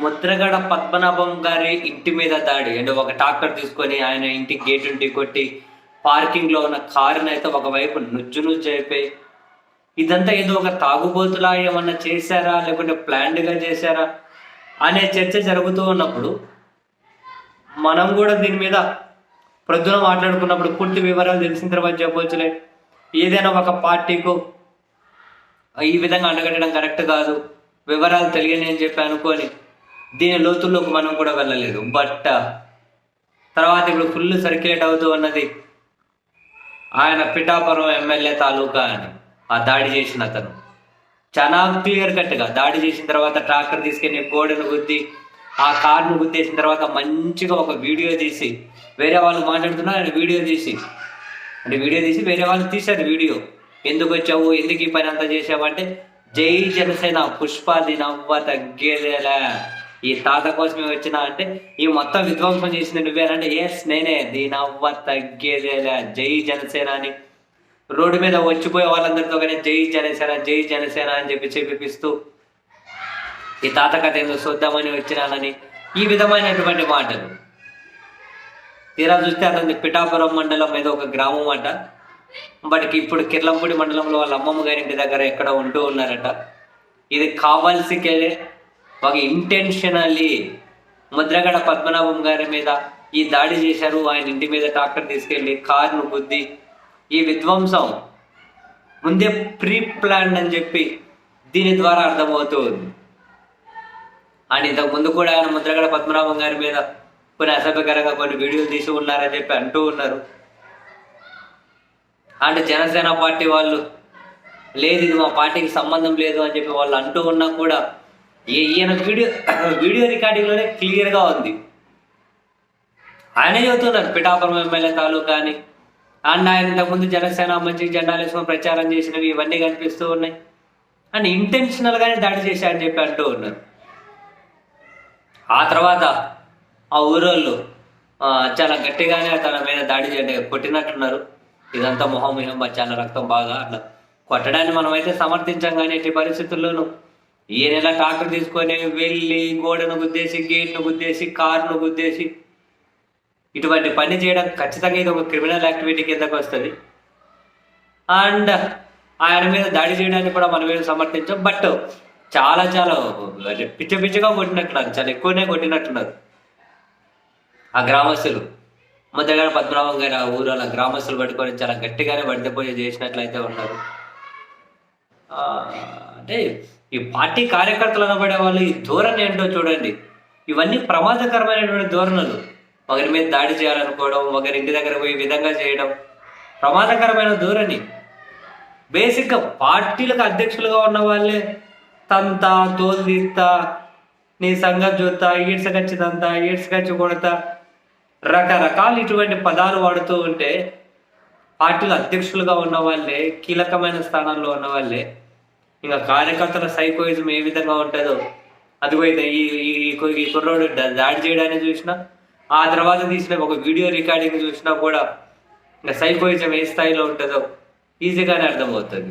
ముద్రగడ పద్మనాభం గారి ఇంటి మీద దాడి అంటే ఒక ట్రాక్టర్ తీసుకొని ఆయన ఇంటి గేటుని ఢీకొట్టి పార్కింగ్లో ఉన్న కారుని అయితే ఒకవైపు నుజ్జు నుజ్జు అయిపోయి ఇదంతా ఏదో ఒక తాగుబోతులా ఏమన్నా చేశారా లేకుంటే ప్లాన్డ్గా చేశారా అనే చర్చ జరుగుతూ ఉన్నప్పుడు మనం కూడా దీని మీద ప్రొద్దున మాట్లాడుకున్నప్పుడు పూర్తి వివరాలు తెలిసిన తర్వాత చెప్పవచ్చులే. ఏదైనా ఒక పార్టీకు ఈ విధంగా అండగట్టడం కరెక్ట్ కాదు, వివరాలు తెలియని అని చెప్పి అనుకొని దీని లోతుల్లోకి మనం కూడా వెళ్ళలేదు. బట్ తర్వాత ఇప్పుడు ఫుల్ సర్క్యులేట్ అవుతూ ఉన్నది ఆయన పిఠాపురం ఎమ్మెల్యే తాలూకా అని ఆ దాడి చేసిన అతను చాలా క్లియర్ కట్గా దాడి చేసిన తర్వాత ట్రాక్టర్ తీసుకెళ్ళి గోడను గుద్ది ఆ కార్ను గుద్దేసిన తర్వాత మంచిగా ఒక వీడియో తీసి వేరే వాళ్ళు మాట్లాడుతున్నారు, ఆయన వీడియో తీసి వేరే వాళ్ళు తీశారు వీడియో. ఎందుకు వచ్చావు, ఎందుకు ఈ పని అంతా చేసావు అంటే జై జనసేన పుష్పాది నవ్వ తగ్గేదేలా, ఈ తాత కోసమే వచ్చినా అంటే ఈ మొత్తం విధ్వంసం చేసింది నువ్వేనంటే ఎస్ నేనే, దీని అవ్వ తగ్గేదేలా జై జనసేన అని రోడ్డు మీద వచ్చిపోయే వాళ్ళందరితో కానీ జై జనసేన అని చెప్పి చెప్పిస్తూ ఈ తాత కథ ఏదో చూద్దామని వచ్చినానని ఈ విధమైనటువంటి మాటలు. తీరా చూస్తే అతని పిఠాపురం మండలం ఏదో ఒక గ్రామం అట, బట్ ఇప్పుడు కిర్లంపూడి మండలంలో వాళ్ళ అమ్మమ్మ గారి ఇంటి దగ్గర ఎక్కడ ఉంటూ ఉన్నారట. ఇది కావాల్సికెళ్ళే ఒక ఇంటెన్షనల్లీ ముద్రగడ పద్మనాభం గారి మీద ఈ దాడి చేశారు. ఆయన ఇంటి మీద ట్రాక్టర్ తీసుకెళ్ళి కారును గుద్ది ఈ విధ్వంసం ముందే ప్రీ ప్లాన్ అని చెప్పి దీని ద్వారా అర్థమవుతూ ఉంది. అండ్ ఇంతకు ముందు కూడా ఆయన ముద్రగడ పద్మనాభం గారి మీద కొన్ని అసభ్యకరంగా కొన్ని వీడియోలు తీసి ఉన్నారని చెప్పి అంటూ ఉన్నారు. అంటే జనసేన పార్టీ వాళ్ళు లేదు ఇది మా పార్టీకి సంబంధం లేదు అని చెప్పి వాళ్ళు అంటూ ఉన్నా కూడా ఈయన వీడియో రికార్డింగ్లోనే క్లియర్గా ఉంది. ఆయనే చెబుతున్నారు పిఠాపురం ఎమ్మెల్యే తాలూకా అని. అండ్ ఆయన ఇంతకుముందు జనసేన మంచి జెండాలు వేసుకొని ప్రచారం చేసినవి ఇవన్నీ కనిపిస్తూ ఉన్నాయి. అండ్ ఇంటెన్షనల్గానే దాడి చేశారని చెప్పి అంటూ ఉన్నారు. ఆ తర్వాత ఆ ఊరోళ్ళు చాలా గట్టిగానే తన మీద దాడి చేయండి కొట్టినట్లున్నారు. ఇదంతా మొహం చాలా రక్తం బాగా అట్లా కొట్టడాన్ని మనమైతే సమర్థించాం, కానీ ఎట్టి పరిస్థితుల్లోనూ ఈ నెల ట్రాక్టర్ తీసుకొని వెళ్ళి గోడను గుద్దేసి గేట్ను గుద్దేసి కారును గుద్దేసి ఇటువంటి పని చేయడం ఖచ్చితంగా ఇది ఒక క్రిమినల్ యాక్టివిటీ కిందకు వస్తుంది. అండ్ ఆయన మీద దాడి చేయడానికి కూడా మనం ఏం సమర్థించాం. బట్ చాలా పిచ్చగా కొట్టినట్టున్నారు, చాలా ఎక్కువనే కొట్టినట్టున్నారు ఆ గ్రామస్తులు. ముద్రగడ పద్మనాభం గారు ఆ ఊరు గ్రామస్తులు పట్టుకొని చాలా గట్టిగానే పడిపోయి చేసినట్లయితే ఉన్నారు. అంటే ఈ పార్టీ కార్యకర్తలు అనబడే వాళ్ళు ఈ ధోరణి ఏంటో చూడండి. ఇవన్నీ ప్రమాదకరమైనటువంటి ధోరణులు. ఒకరి మీద దాడి చేయాలనుకోవడం, ఒకరి ఇంటి దగ్గర పోయి విధంగా చేయడం ప్రమాదకరమైన ధోరణి. బేసిక్గా పార్టీలకు అధ్యక్షులుగా ఉన్న వాళ్ళే తంతా తోలు తీస్తా, నీ సంగతి చూస్తా, ఈడ్సకచ్చిదంతా, ఈడ్సకచ్చి కొడతా, రకరకాలు ఇటువంటి పదాలు వాడుతూ ఉంటే పార్టీల అధ్యక్షులుగా ఉన్న వాళ్ళే, కీలకమైన స్థానాల్లో ఉన్న వాళ్ళే ఇంకా కార్యకర్తల సైకోయిజం ఏ విధంగా ఉంటుందో అదిగో ఈ కుర్రోడు దాడి చేయడాన్ని చూసినా, ఆ తర్వాత తీసిన ఒక వీడియో రికార్డింగ్ చూసినా కూడా ఇంకా సైకోయిజం ఏ స్థాయిలో ఉంటుందో ఈజీగానే అర్థమవుతుంది.